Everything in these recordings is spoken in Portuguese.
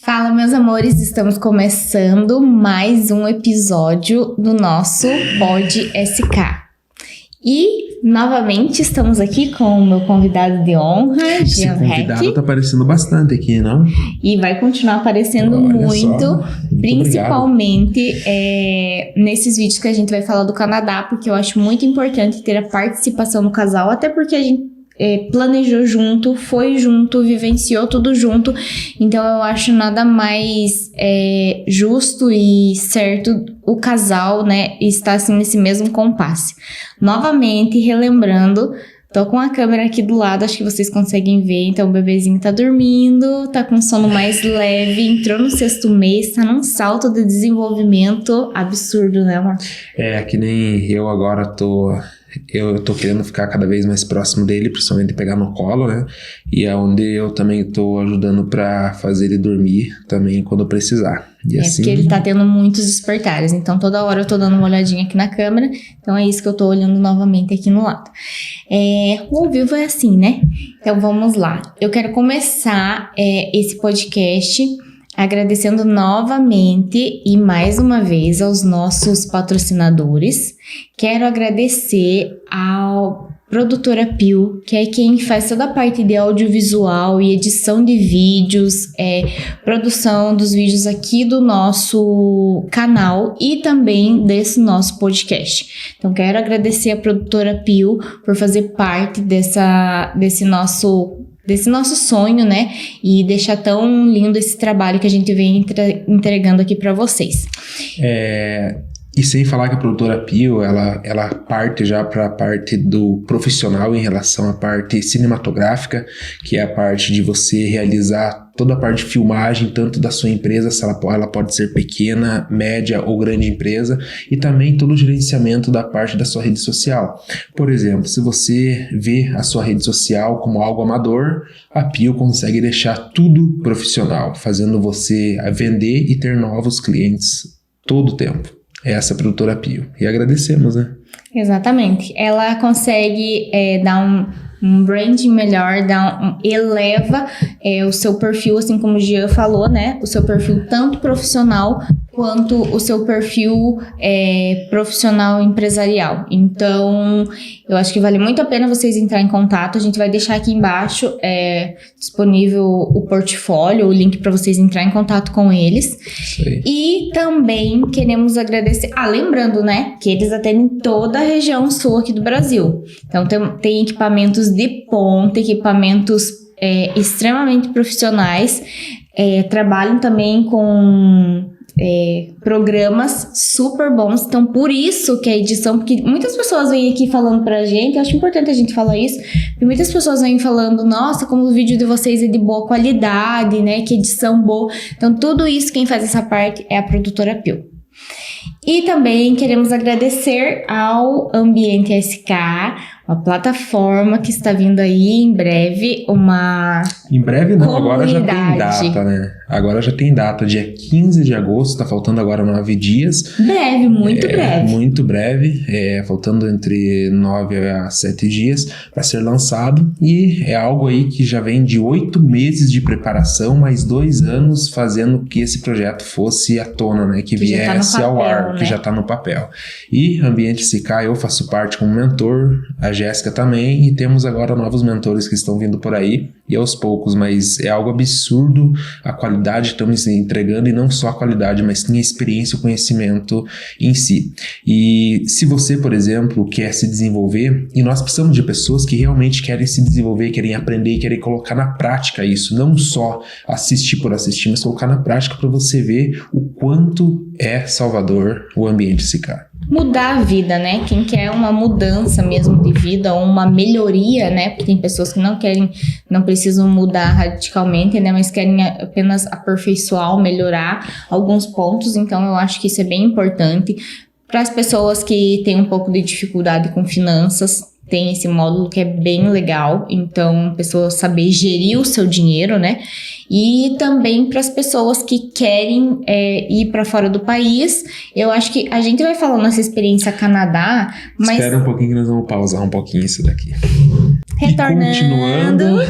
Fala, meus amores, estamos começando mais um episódio do nosso Pod SK. E, novamente, estamos aqui com o meu convidado de honra, Jean Heck. Esse convidado tá aparecendo bastante aqui, não? E vai continuar aparecendo muito principalmente nesses vídeos que a gente vai falar do Canadá, porque eu acho muito importante ter a participação do casal, até porque a gente planejou junto, foi junto, vivenciou tudo junto. Então eu acho nada mais justo e certo o casal, né, estar assim nesse mesmo compasse. Novamente, relembrando, tô com a câmera aqui do lado, acho que vocês conseguem ver. Então o bebezinho tá dormindo, tá com sono mais leve, entrou no 6º mês, tá num salto de desenvolvimento absurdo, né, amor? Que nem eu agora eu tô querendo ficar cada vez mais próximo dele, principalmente pegar no colo, né? E é onde eu também tô ajudando pra fazer ele dormir também quando precisar. E assim... porque ele tá tendo muitos despertares, então toda hora eu tô dando uma olhadinha aqui na câmera, então é isso que eu tô olhando novamente aqui no lado. O ao vivo é assim, né? Então vamos lá. Eu quero começar esse podcast agradecendo novamente e mais uma vez aos nossos patrocinadores. Quero agradecer ao Produtora Pio, que é quem faz toda a parte de audiovisual e edição de vídeos, produção dos vídeos aqui do nosso canal e também desse nosso podcast. Então quero agradecer a Produtora Pio por fazer parte desse nosso sonho, né? E deixar tão lindo esse trabalho que a gente vem entregando aqui para vocês. E sem falar que a Produtora Pio, ela parte já para a parte do profissional em relação à parte cinematográfica, que é a parte de você realizar toda a parte de filmagem, tanto da sua empresa, se ela pode ser pequena, média ou grande empresa, e também todo o gerenciamento da parte da sua rede social. Por exemplo, se você vê a sua rede social como algo amador, a Pio consegue deixar tudo profissional, fazendo você vender e ter novos clientes todo o tempo. Essa é a Produtora Pio. E agradecemos, né? Exatamente. Ela consegue dar um branding melhor, eleva o seu perfil, assim como o Jean falou, né? O seu perfil tanto profissional quanto o seu perfil profissional empresarial. Então, eu acho que vale muito a pena vocês entrarem em contato. A gente vai deixar aqui embaixo disponível o portfólio, o link para vocês entrarem em contato com eles. Sei. E também queremos agradecer... lembrando, né, que eles atendem toda a região sul aqui do Brasil. Então, tem equipamentos de ponta, equipamentos extremamente profissionais. Trabalham também com... programas super bons, então por isso que a edição, porque muitas pessoas vêm aqui falando pra gente, eu acho importante a gente falar isso, porque muitas pessoas vêm falando, nossa, como o vídeo de vocês é de boa qualidade, né, que edição boa, então tudo isso quem faz essa parte é a Produtora Pio. E também queremos agradecer ao Ambiente SK, uma plataforma que está vindo aí em breve, Em breve não, comunidade. Agora já tem data, né? Agora já tem data, dia 15 de agosto, tá faltando agora 9 dias. Breve, muito breve. Muito breve, faltando entre 9 a 7 dias para ser lançado. E é algo aí que já vem de 8 meses de preparação, mais 2 anos fazendo que esse projeto fosse à tona, né? Que viesse ao ar, né? Que já tá no papel. E Ambiente SK, eu faço parte como mentor, a Jéssica também, e temos agora novos mentores que estão vindo por aí, e aos poucos, mas é algo absurdo a qualidade que estamos entregando, e não só a qualidade, mas sim a experiência e o conhecimento em si. E se você, por exemplo, quer se desenvolver, e nós precisamos de pessoas que realmente querem se desenvolver, querem aprender e querem colocar na prática isso, não só assistir por assistir, mas colocar na prática para você ver o quanto é salvador o Ambiente SK. Mudar a vida, né? Quem quer uma mudança mesmo de vida ou uma melhoria, né? Porque tem pessoas que não precisam mudar radicalmente, né? Mas querem apenas aperfeiçoar, melhorar alguns pontos. Então, eu acho que isso é bem importante. Para as pessoas que têm um pouco de dificuldade com finanças, tem esse módulo que é bem legal. Então, a pessoa saber gerir o seu dinheiro, né? E também para as pessoas que querem ir para fora do país. Eu acho que a gente vai falar nossa experiência Canadá, mas... Espera um pouquinho que nós vamos pausar um pouquinho isso daqui. Retornando. E continuando,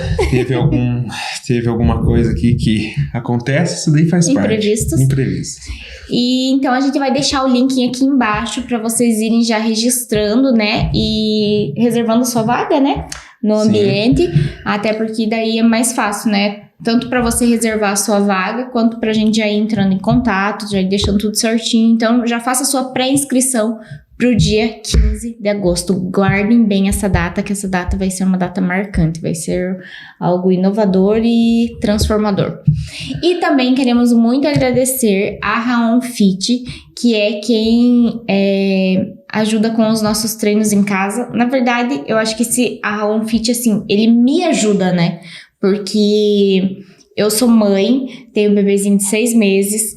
teve alguma coisa aqui que acontece, isso daí faz Imprevistos. parte. Imprevistos. E então a gente vai deixar o link aqui embaixo para vocês irem já registrando, né? E reservando sua vaga, né? No ambiente. Até porque daí é mais fácil, né? Tanto para você reservar a sua vaga, quanto para a gente já ir entrando em contato, já ir deixando tudo certinho. Então já faça a sua pré-inscrição pro dia 15 de agosto. Guardem bem essa data, que essa data vai ser uma data marcante, vai ser algo inovador e transformador. E também queremos muito agradecer a Raon Fit, que é quem ajuda com os nossos treinos em casa. Na verdade, eu acho que a Raon Fit, assim, ele me ajuda, né? Porque eu sou mãe, tenho um bebezinho de 6 meses,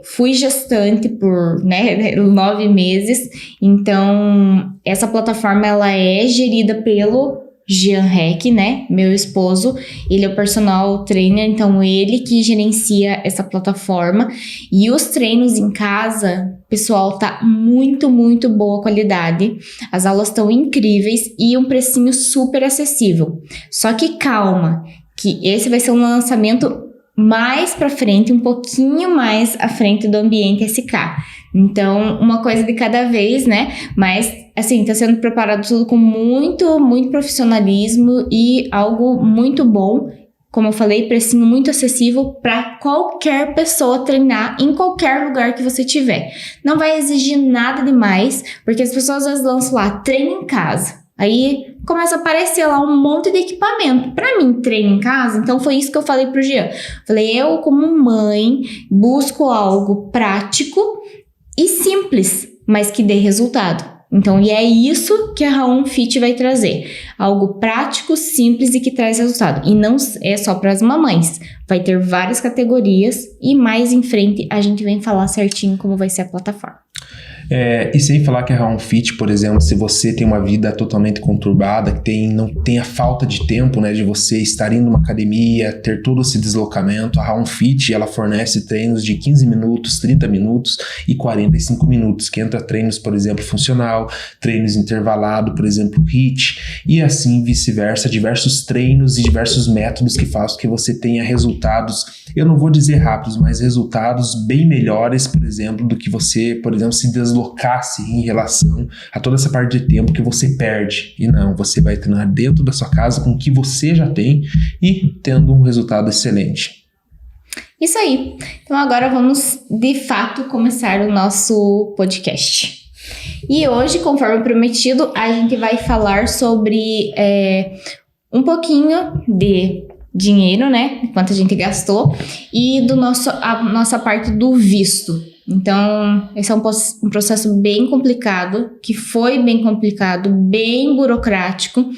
fui gestante por 9 meses, então essa plataforma ela é gerida pelo Jean Heck, né, meu esposo, ele é o personal trainer, então ele que gerencia essa plataforma, e os treinos em casa, pessoal, tá muito, muito boa qualidade, as aulas estão incríveis e um precinho super acessível, só que calma, que esse vai ser um lançamento mais pra frente, um pouquinho mais à frente do ambiente SK. Então, uma coisa de cada vez, né? Mas, assim, tá sendo preparado tudo com muito, muito profissionalismo e algo muito bom. Como eu falei, precinho muito acessível para qualquer pessoa treinar em qualquer lugar que você tiver. Não vai exigir nada demais, porque as pessoas às vezes lançam lá, treino em casa. Aí começa a aparecer lá um monte de equipamento. Pra mim, treino em casa, então foi isso que eu falei pro Jean. Falei, eu como mãe busco algo prático e simples, mas que dê resultado. Então, e é isso que a Raon Fit vai trazer. Algo prático, simples e que traz resultado. E não é só para as mamães. Vai ter várias categorias e mais em frente a gente vem falar certinho como vai ser a plataforma. E sem falar que a Raon Fit, por exemplo, se você tem uma vida totalmente conturbada, que não tem a falta de tempo, né, de você estar indo numa academia, ter todo esse deslocamento, a Raon Fit, ela fornece treinos de 15 minutos, 30 minutos e 45 minutos, que entra treinos, por exemplo, funcional, treinos intervalado, por exemplo, HIIT, e assim vice-versa, diversos treinos e diversos métodos que fazem que você tenha resultados, eu não vou dizer rápidos, mas resultados bem melhores, por exemplo, do que você, por exemplo, se deslocasse em relação a toda essa parte de tempo que você perde. E não, você vai treinar dentro da sua casa com o que você já tem e tendo um resultado excelente. Isso aí. Então agora vamos, de fato, começar o nosso podcast. E hoje, conforme prometido, a gente vai falar sobre um pouquinho de dinheiro, né? Quanto a gente gastou e a nossa parte do visto. Então, esse é um processo bem complicado, que foi bem complicado, bem burocrático.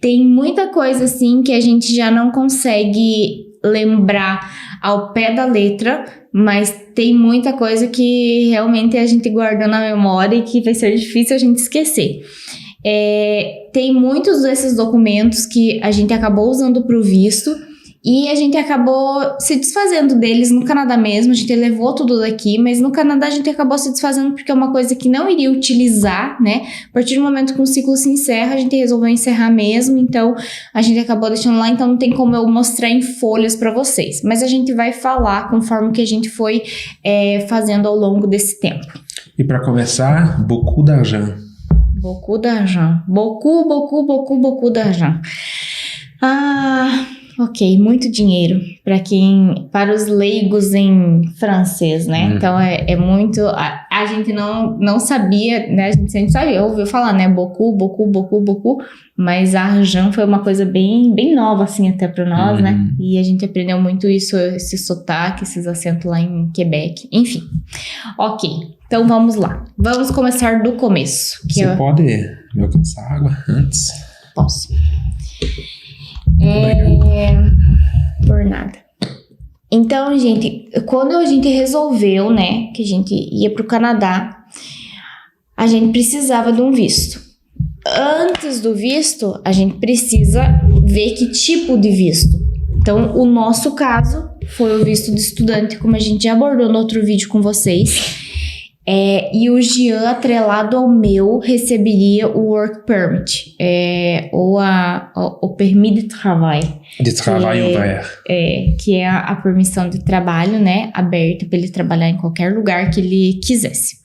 Tem muita coisa, assim, que a gente já não consegue lembrar ao pé da letra, mas tem muita coisa que realmente a gente guardou na memória e que vai ser difícil a gente esquecer. Tem muitos desses documentos que a gente acabou usando para o visto, e a gente acabou se desfazendo deles no Canadá mesmo, a gente levou tudo daqui, mas no Canadá a gente acabou se desfazendo porque é uma coisa que não iria utilizar, né? A partir do momento que o ciclo se encerra, a gente resolveu encerrar mesmo, então a gente acabou deixando lá, então não tem como eu mostrar em folhas para vocês. Mas a gente vai falar conforme que a gente foi fazendo ao longo desse tempo. E para começar, beaucoup d'argent. Beaucoup d'argent. Beaucoup d'argent. Ok, muito dinheiro para os leigos em francês, né? Então é muito. A gente não sabia, né? A gente sempre sabia, ouviu falar, né? Beaucoup, mas argent foi uma coisa bem, bem nova, assim, até para nós, né? E a gente aprendeu muito isso, esse sotaque, esses acentos lá em Quebec, enfim. Ok, então vamos lá. Vamos começar do começo. Você pode me alcançar água antes? Posso. Por nada. Então, gente, quando a gente resolveu, né, que a gente ia pro Canadá, a gente precisava de um visto. Antes do visto, a gente precisa ver que tipo de visto. Então, o nosso caso foi o visto de estudante, como a gente já abordou no outro vídeo com vocês. E o Jean, atrelado ao meu, receberia o Work Permit, ou o Permis de Travail. De trabalho vert. Que é a permissão de trabalho, né, aberta para ele trabalhar em qualquer lugar que ele quisesse.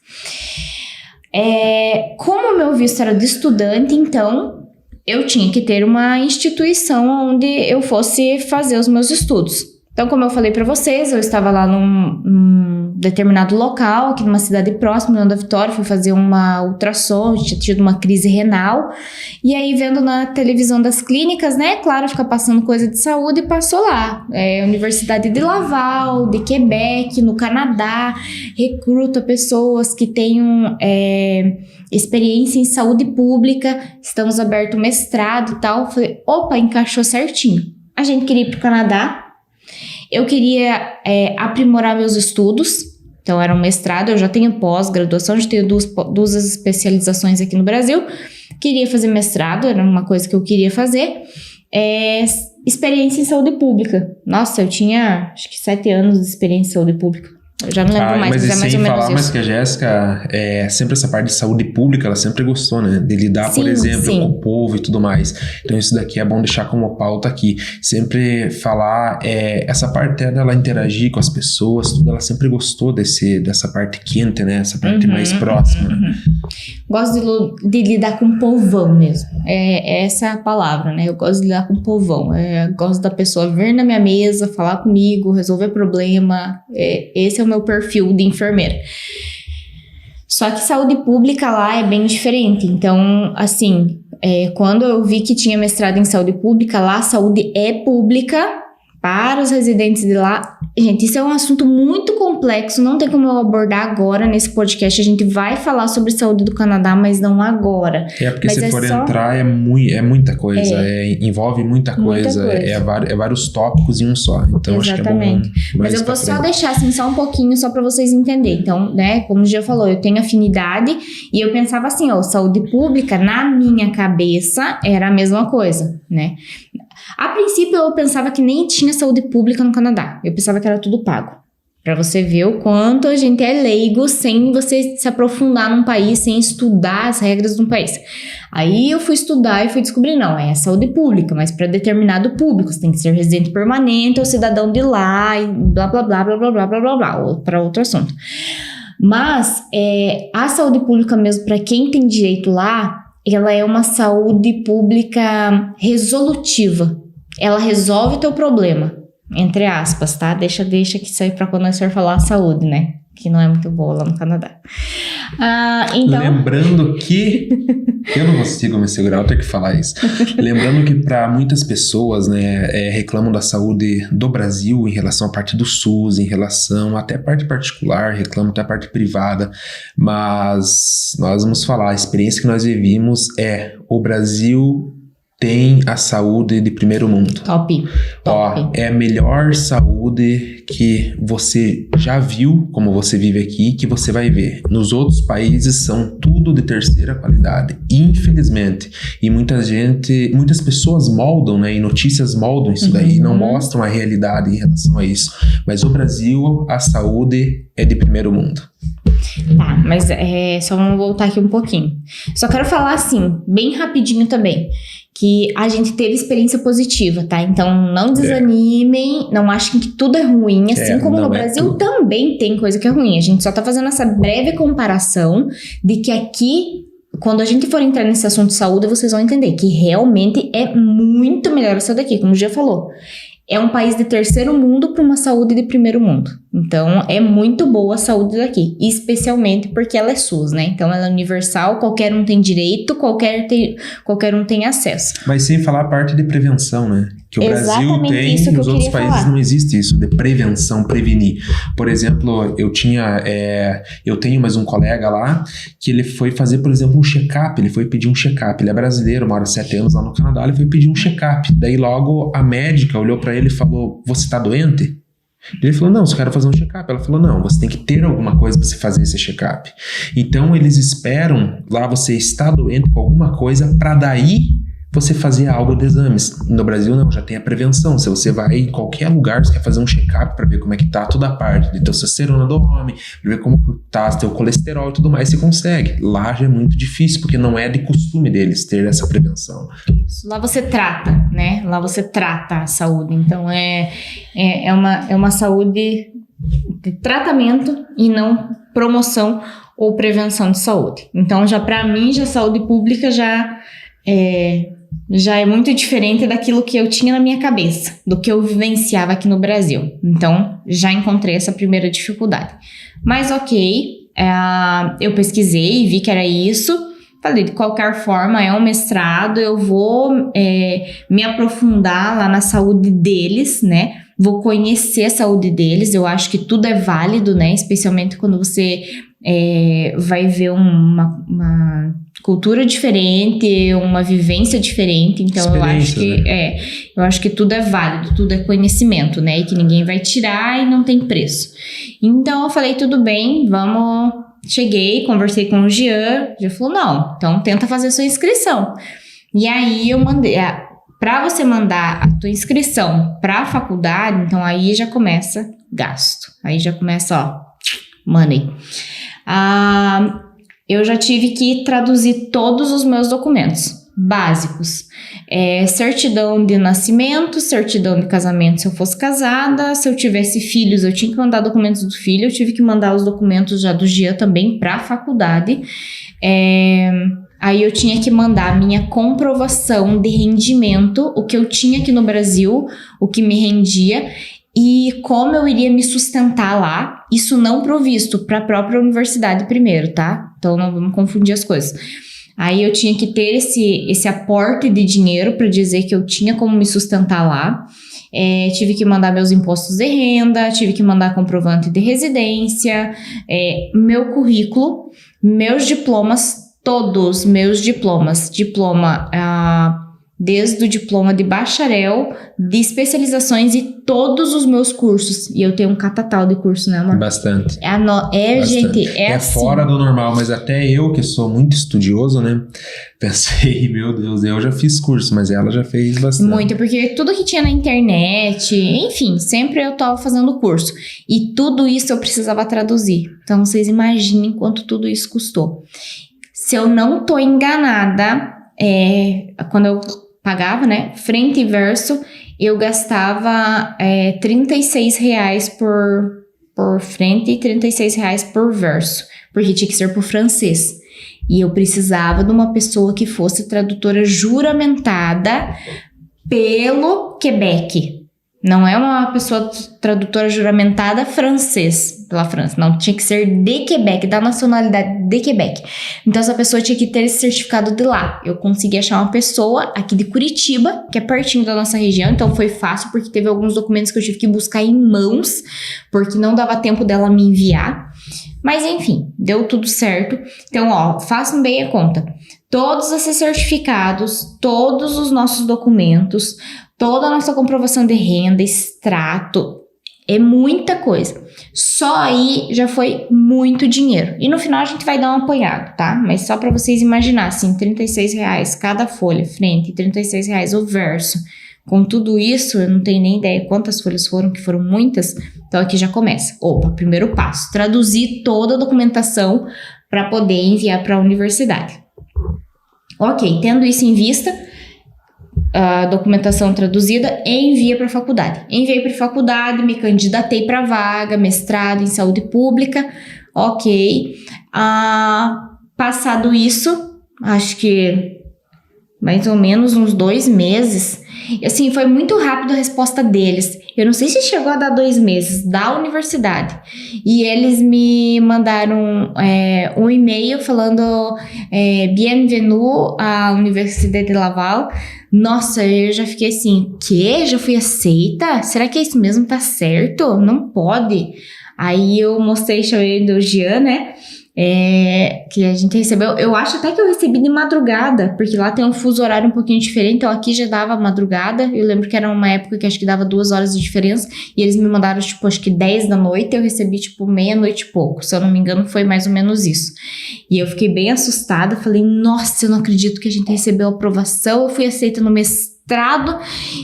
Como o meu visto era de estudante, então eu tinha que ter uma instituição onde eu fosse fazer os meus estudos. Então, como eu falei para vocês, eu estava lá num determinado local, aqui numa cidade próxima, União da Vitória, fui fazer uma ultrassom, tinha tido uma crise renal, e aí vendo na televisão das clínicas, né, claro, fica passando coisa de saúde, e passou lá, Universidade de Laval, de Quebec, no Canadá, recruta pessoas que tenham experiência em saúde pública, estamos aberto mestrado e tal, falei, opa, encaixou certinho. A gente queria ir pro Canadá, eu queria aprimorar meus estudos, então era um mestrado, eu já tenho pós-graduação, já tenho duas especializações aqui no Brasil, queria fazer mestrado, era uma coisa que eu queria fazer, experiência em saúde pública. Nossa, eu tinha acho que 7 anos de experiência em saúde pública. Eu já não lembro mais, mas é mais ou menos isso. Mas que a Jéssica, sempre essa parte de saúde pública, ela sempre gostou, né? De lidar, por exemplo, com o povo e tudo mais. Então isso daqui é bom deixar como pauta aqui. Sempre falar, essa parte dela interagir com as pessoas, tudo, ela sempre gostou dessa parte quente, né? Essa parte mais próxima. Gosto de lidar com o povão mesmo. Essa a palavra, né? Eu gosto de lidar com o povão. Eu gosto da pessoa vir na minha mesa, falar comigo, resolver problema. Esse é o meu perfil de enfermeira. Só que saúde pública lá é bem diferente. Então, assim, quando eu vi que tinha mestrado em saúde pública, lá a saúde é pública para os residentes de lá. Gente, isso é um assunto muito complexo, não tem como eu abordar agora nesse podcast. A gente vai falar sobre saúde do Canadá, mas não agora. Porque se for entrar, é muita coisa, envolve muita coisa. Vários tópicos em um só. Então, exatamente. Acho que é bom. Mas eu vou só deixar assim, só um pouquinho, só para vocês entenderem. Então, né, como o Gia falou, eu tenho afinidade e eu pensava assim, saúde pública, na minha cabeça, era a mesma coisa, né? A princípio, eu pensava que nem tinha saúde pública no Canadá. Eu pensava que era tudo pago. Pra você ver o quanto a gente é leigo sem você se aprofundar num país, sem estudar as regras de um país. Aí eu fui estudar e fui descobrir, não, é saúde pública, mas para determinado público. Você tem que ser residente permanente ou cidadão de lá e blá, blá, blá, blá, blá, blá, blá, blá, blá, ou para outro assunto. Mas a saúde pública mesmo, para quem tem direito lá, ela é uma saúde pública resolutiva. Ela resolve o teu problema, entre aspas, tá? Deixa que isso aí pra quando nós for falar saúde, né? Que não é muito boa lá no Canadá. Então... Lembrando que... eu não consigo me segurar, eu tenho que falar isso. Lembrando que para muitas pessoas, né, reclamam da saúde do Brasil em relação à parte do SUS, em relação até a parte particular, reclamam até a parte privada, mas nós vamos falar, a experiência que nós vivimos o Brasil tem a saúde de primeiro mundo. Top. É a melhor saúde que você já viu, como você vive aqui, que você vai ver. Nos outros países são tudo de terceira qualidade, infelizmente. E muitas pessoas moldam, né? E notícias moldam isso daí, não mostram a realidade em relação a isso. Mas o Brasil, a saúde é de primeiro mundo. Tá, mas só vamos voltar aqui um pouquinho. Só quero falar assim, bem rapidinho também, que a gente teve experiência positiva, tá? Então não desanimem, não achem que tudo é ruim, assim como no Brasil também tem coisa que é ruim. A gente só tá fazendo essa breve comparação de que aqui, quando a gente for entrar nesse assunto de saúde, vocês vão entender que realmente é muito melhor isso daqui, como o Gia falou. É um país de terceiro mundo para uma saúde de primeiro mundo. Então, é muito boa a saúde daqui. Especialmente porque ela é SUS, né? Então, ela é universal, qualquer um tem direito, qualquer um tem acesso. Mas sem falar a parte de prevenção, né? Que o Brasil tem, nos outros países não existe isso, de prevenção, prevenir. Por exemplo, eu tenho mais um colega lá, que ele foi fazer, por exemplo, um check-up, ele foi pedir um check-up, ele é brasileiro, mora 7 anos lá no Canadá, ele foi pedir um check-up, daí logo a médica olhou pra ele e falou, você tá doente? Ele falou, não, eu quero fazer um check-up. Ela falou, não, você tem que ter alguma coisa para você fazer esse check-up. Então, eles esperam lá você estar doente com alguma coisa para daí você fazia algo de exames. No Brasil não, já tem a prevenção. Se você vai em qualquer lugar, você quer fazer um check-up para ver como é que tá toda a parte de testosterona do homem, para ver como tá teu colesterol e tudo mais, você consegue. Lá já é muito difícil, porque não é de costume deles ter essa prevenção. Isso. Lá você trata, né? Lá você trata a saúde. Então é uma saúde de tratamento e não promoção ou prevenção de saúde. Então já para mim, já saúde pública já é muito diferente daquilo que eu tinha na minha cabeça, do que eu vivenciava aqui no Brasil. Então, já encontrei essa primeira dificuldade. Mas ok, eu pesquisei e vi que era isso. Falei, de qualquer forma, é um mestrado, eu vou me aprofundar lá na saúde deles, né? Vou conhecer a saúde deles, eu acho que tudo é válido, né? Especialmente quando você vai ver uma cultura diferente, uma vivência diferente. Então eu acho que tudo é válido, tudo é conhecimento, né? E que ninguém vai tirar e não tem preço. Então eu falei, tudo bem, vamos. Cheguei, conversei com o Jean falou, não, então tenta fazer a sua inscrição. E aí eu mandei, para você mandar a tua inscrição para a faculdade, então aí já começa gasto, aí já começa, money. Eu já tive que traduzir todos os meus documentos básicos. Certidão de nascimento, certidão de casamento se eu fosse casada, se eu tivesse filhos eu tinha que mandar documentos do filho, eu tive que mandar os documentos já do Jean também para a faculdade. Aí eu tinha que mandar a minha comprovação de rendimento, o que eu tinha aqui no Brasil, o que me rendia e como eu iria me sustentar lá, isso não provisto para a própria universidade primeiro, tá? Então não vamos confundir as coisas. Aí eu tinha que ter esse aporte de dinheiro para dizer que eu tinha como me sustentar lá. Tive que mandar meus impostos de renda, tive que mandar comprovante de residência, meu currículo, meus diplomas, todos meus diplomas. Desde o diploma de bacharel, de especializações e todos os meus cursos. E eu tenho um catatal de curso, né, amor? Bastante. Bastante. Gente, é assim. Fora do normal, mas até eu, que sou muito estudioso, né? Pensei, meu Deus, eu já fiz curso, mas ela já fez bastante. Muito, porque tudo que tinha na internet, enfim, sempre eu tava fazendo curso. E tudo isso eu precisava traduzir. Então, vocês imaginem quanto tudo isso custou. Se eu não tô enganada, quando eu pagava, né, frente e verso, eu gastava R$36 por frente e R$36 por verso, porque tinha que ser por francês. E eu precisava de uma pessoa que fosse tradutora juramentada pelo Quebec. Não é uma pessoa tradutora juramentada pela França. Não, tinha que ser de Quebec, da nacionalidade de Quebec. Então, essa pessoa tinha que ter esse certificado de lá. Eu consegui achar uma pessoa aqui de Curitiba, que é pertinho da nossa região. Então, foi fácil, porque teve alguns documentos que eu tive que buscar em mãos, porque não dava tempo dela me enviar. Mas, enfim, deu tudo certo. Então, façam bem a conta. Todos esses certificados, todos os nossos documentos, toda a nossa comprovação de renda, extrato, é muita coisa. Só aí já foi muito dinheiro. E no final a gente vai dar um apanhado, tá? Mas só para vocês imaginarem, assim, R$36 cada folha, frente, R$36 o verso. Com tudo isso, eu não tenho nem ideia quantas folhas foram, que foram muitas. Então aqui já começa. Primeiro passo, traduzir toda a documentação para poder enviar para a universidade. Ok, tendo isso em vista, a documentação traduzida, envia para a faculdade. Enviei para a faculdade, me candidatei para vaga, mestrado em saúde pública, ok. Passado isso, acho que mais ou menos uns 2 meses, assim, foi muito rápido a resposta deles. Eu não sei se chegou a dar 2 meses da universidade. E eles me mandaram um e-mail falando Bienvenue à Universidade de Laval. Nossa, eu já fiquei assim, quê? Já fui aceita? Será que é isso mesmo? Tá certo? Não pode. Aí eu chamei do Jean, né? que a gente recebeu. Eu acho até que eu recebi de madrugada, porque lá tem um fuso horário um pouquinho diferente, então aqui já dava madrugada. Eu lembro que era uma época que acho que dava 2 horas de diferença, e eles me mandaram, tipo, acho que 10 da noite, eu recebi, tipo, meia-noite e pouco. Se eu não me engano, foi mais ou menos isso. E eu fiquei bem assustada, falei, nossa, eu não acredito que a gente recebeu aprovação, eu fui aceita no mestrado,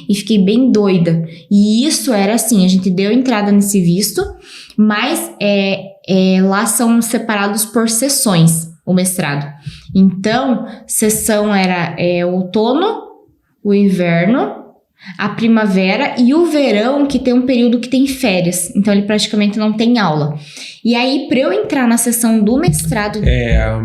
e fiquei bem doida. E isso era assim, a gente deu entrada nesse visto, mas lá são separados por sessões, o mestrado. Então, sessão era o outono, o inverno, a primavera e o verão, que tem um período que tem férias. Então, ele praticamente não tem aula. E aí, para eu entrar na sessão do mestrado...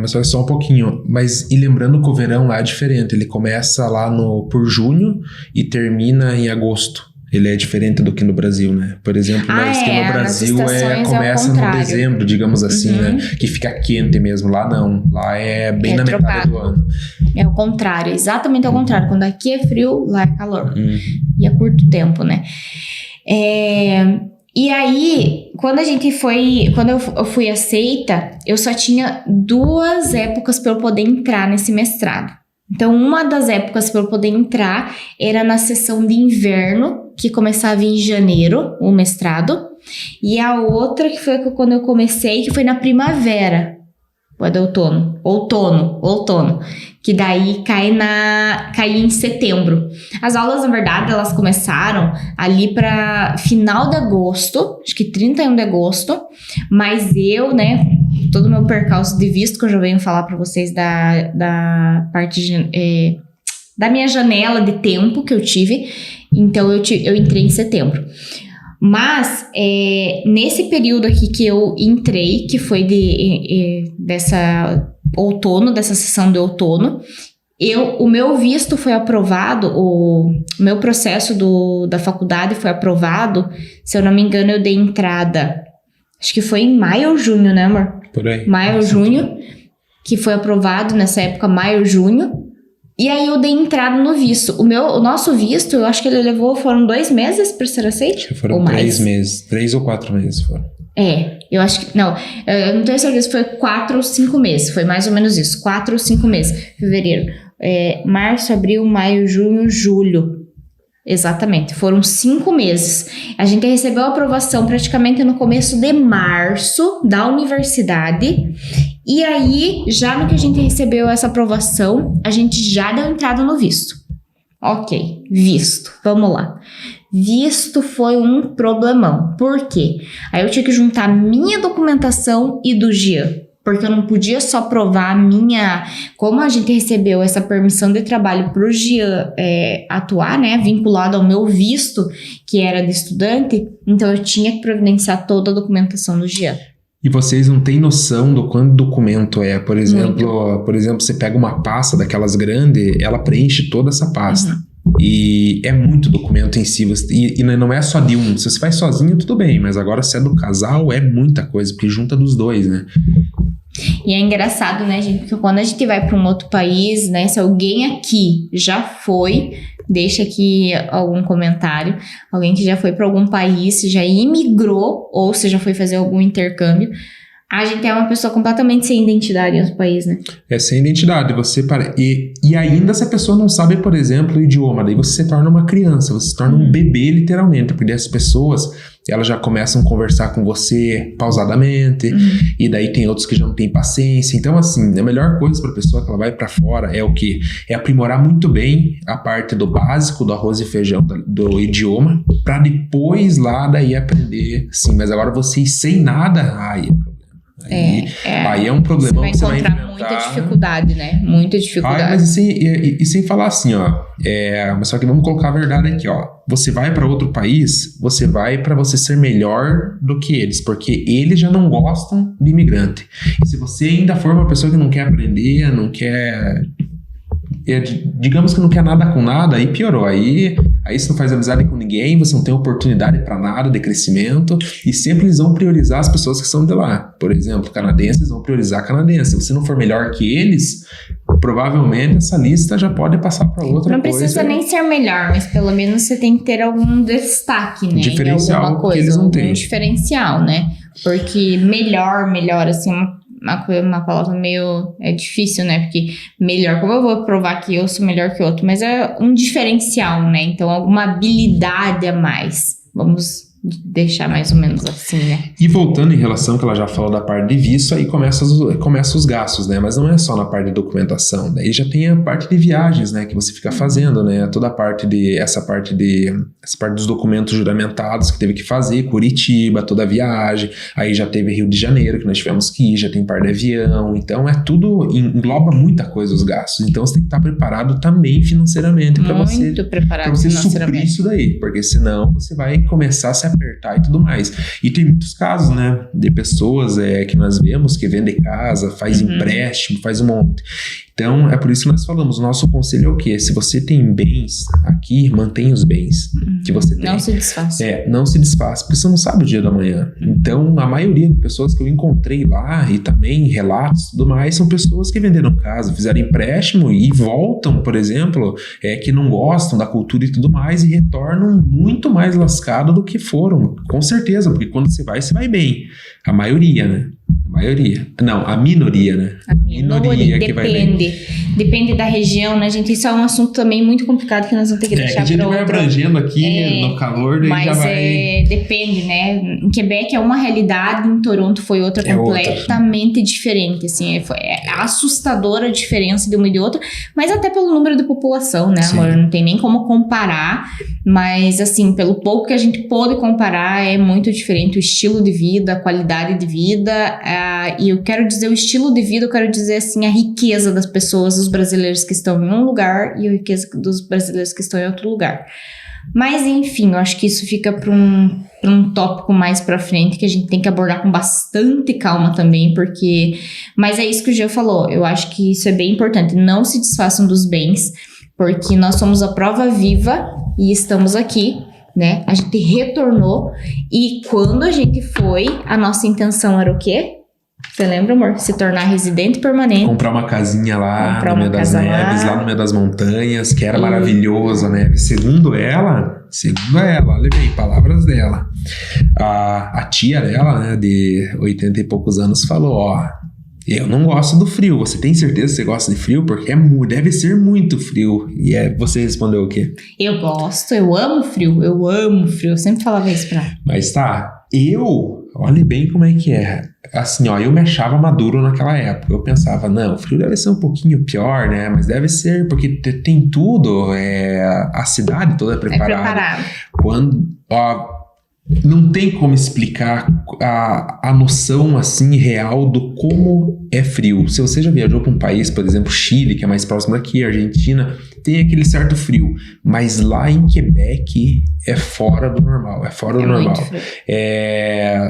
Mas só um pouquinho. Mas, e lembrando que o verão lá é diferente. Ele começa lá por junho e termina em agosto. Ele é diferente do que no Brasil, né? Por exemplo, no Brasil começa no dezembro, digamos assim, né? Que fica quente mesmo. Lá não. Lá é bem na metade do ano. É o contrário, exatamente ao contrário. Quando aqui é frio, lá é calor. E é curto tempo, né? E aí, quando eu fui aceita, eu só tinha 2 épocas para eu poder entrar nesse mestrado. Então, uma das épocas para eu poder entrar era na sessão de inverno, que começava em janeiro, o mestrado. E a outra, que foi quando eu comecei, que foi na primavera. Pode outono. Que daí cai em setembro. As aulas, na verdade, elas começaram ali para final de agosto, acho que 31 de agosto. Mas eu, né, todo o meu percalço de visto, que eu já venho falar para vocês da parte da minha janela de tempo que eu tive. Então, eu entrei em setembro. Mas, nesse período aqui que eu entrei, que foi dessa sessão de outono, o meu visto foi aprovado, o meu processo da faculdade foi aprovado, se eu não me engano, eu dei entrada, acho que foi em maio ou junho, né, amor? Por aí. Maio ou junho, que foi aprovado nessa época, maio ou junho. E aí eu dei entrada no visto. O nosso visto, eu acho que foram 2 meses para ser aceito? Acho que foram 3 meses. 3 ou 4 meses foram. Eu acho que... Não, eu não tenho certeza se foi 4 ou 5 meses. Foi mais ou menos isso. 4 ou 5 meses. Fevereiro. Março, abril, maio, junho, julho. Exatamente. Foram 5 meses. A gente recebeu a aprovação praticamente no começo de março da universidade. E aí, já no que a gente recebeu essa aprovação, a gente já deu entrada no visto. Ok, visto. Vamos lá. Visto foi um problemão. Por quê? Aí eu tinha que juntar minha documentação e do Jean. Porque eu não podia só provar a minha... Como a gente recebeu essa permissão de trabalho para o Jean atuar, né? Vinculado ao meu visto, que era de estudante. Então, eu tinha que providenciar toda a documentação do Jean. E vocês não têm noção do quanto documento é. Por exemplo, você pega uma pasta daquelas grandes, ela preenche toda essa pasta. E é muito documento em si. E não é só de um. Se você faz sozinho, tudo bem. Mas agora, se é do casal, é muita coisa. Porque junta dos dois, né? E é engraçado, né, gente? Porque quando a gente vai para um outro país, né? Se alguém aqui já foi... Deixa aqui algum comentário. Alguém que já foi para algum país, se já imigrou ou se já foi fazer algum intercâmbio. A gente é uma pessoa completamente sem identidade em outro país, né? Sem identidade. E ainda se a pessoa não sabe, por exemplo, o idioma, daí você se torna uma criança, você se torna um bebê, literalmente, porque as pessoas, elas já começam a conversar com você pausadamente, e daí tem outros que já não têm paciência. Então, assim, a melhor coisa para a pessoa que ela vai para fora é o quê? É aprimorar muito bem a parte do básico, do arroz e feijão, do idioma, para depois lá daí aprender, sim. Mas agora você ir sem nada, aí é um problemão que você vai enfrentar. Muita dificuldade, né? Muita dificuldade. Mas sem falar assim, mas só que vamos colocar a verdade aqui, Você vai para outro país, você vai para você ser melhor do que eles, porque eles já não gostam de imigrante. E se você ainda for uma pessoa que não quer aprender, não quer... digamos que não quer nada com nada, aí piorou. Aí você não faz amizade com ninguém, você não tem oportunidade para nada de crescimento, e sempre eles vão priorizar as pessoas que são de lá. Por exemplo, canadenses vão priorizar canadenses. Se você não for melhor que eles, provavelmente essa lista já pode passar para outra coisa. Não precisa nem ser melhor, mas pelo menos você tem que ter algum destaque, né? Diferencial, alguma coisa, que eles não têm. Diferencial, né? Porque melhor, assim, uma palavra meio difícil, né? Porque melhor, como eu vou provar que eu sou melhor que o outro? Mas é um diferencial, né? Então, alguma habilidade a mais. Vamos deixar mais ou menos assim, né? E voltando em relação que ela já falou da parte de visto, aí começa os gastos, né? Mas não é só na parte de documentação, daí já tem a parte de viagens, né? Que você fica fazendo, né? Toda a parte essa parte dos documentos juramentados que teve que fazer, Curitiba, toda a viagem, aí já teve Rio de Janeiro, que nós tivemos que ir, já tem parte de avião, então é tudo, engloba muita coisa os gastos, então você tem que estar preparado também financeiramente para você suprir isso daí, porque senão você vai começar a se apertar e tudo mais. E tem muitos casos, né, de pessoas que nós vemos que vendem casa, faz empréstimo, faz um monte. Então, é por isso que nós falamos, o nosso conselho é o quê? Se você tem bens aqui, mantenha os bens que você tem. Não se desfaça. Não se desfaça, porque você não sabe o dia da manhã. Então, a maioria de pessoas que eu encontrei lá, e também relatos e tudo mais, são pessoas que venderam casa, fizeram empréstimo e voltam, por exemplo, que não gostam da cultura e tudo mais, e retornam muito mais lascados do que foram, com certeza, porque quando você vai bem. A maioria, né? A minoria, né? A minoria que vai bem. Depende da região, né, gente? Isso é um assunto também muito complicado que nós vamos ter que deixar para outro. A gente vai abrangendo aqui no calor, daí já vai... depende, né? Em Quebec é uma realidade, em Toronto foi outra completamente diferente, assim. É assustadora a diferença de uma e de outra, mas até pelo número de população, né, amor? Não tem nem como comparar, mas, assim, pelo pouco que a gente pôde comparar, é muito diferente o estilo de vida, a qualidade de vida, e eu quero dizer o estilo de vida, eu quero dizer, assim, a riqueza das pessoas, dos brasileiros que estão em um lugar e a riqueza dos brasileiros que estão em outro lugar. Mas, enfim, eu acho que isso fica para um tópico mais para frente, que a gente tem que abordar com bastante calma também, porque... Mas é isso que o Gê falou, eu acho que isso é bem importante, não se desfaçam dos bens, porque nós somos a prova viva e estamos aqui, né? A gente retornou, e quando a gente foi, a nossa intenção era o quê? Você lembra, amor? Se tornar residente permanente. Comprar uma casinha lá no meio das neves, lá no meio das montanhas, que era maravilhoso a neve. Segundo ela, olha bem, palavras dela. A tia dela, né, de 80 e poucos anos, falou, eu não gosto do frio. Você tem certeza que você gosta de frio? Porque deve ser muito frio. E você respondeu o quê? Eu gosto, eu amo frio. Eu sempre falava isso pra ela. Mas olha bem como é que é. Assim, eu me achava maduro naquela época. Eu pensava, não, o frio deve ser um pouquinho pior, né? Mas deve ser, porque tem tudo. A cidade toda é preparada. Não tem como explicar a noção assim real do como é frio. Se você já viajou para um país, por exemplo, Chile, que é mais próximo daqui, Argentina, tem aquele certo frio. Mas lá em Quebec é fora do normal.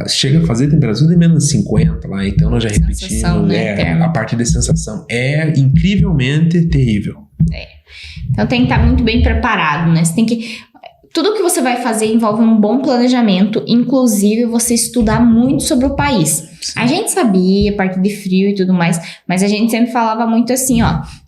Chega a fazer temperatura de menos 50 lá, então nós já repetimos. Né, a parte de sensação é incrivelmente terrível. Então tem que estar muito bem preparado, né? Você tem que... Tudo que você vai fazer envolve um bom planejamento, inclusive você estudar muito sobre o país. Sim. A gente sabia a parte de frio e tudo mais, mas a gente sempre falava muito assim,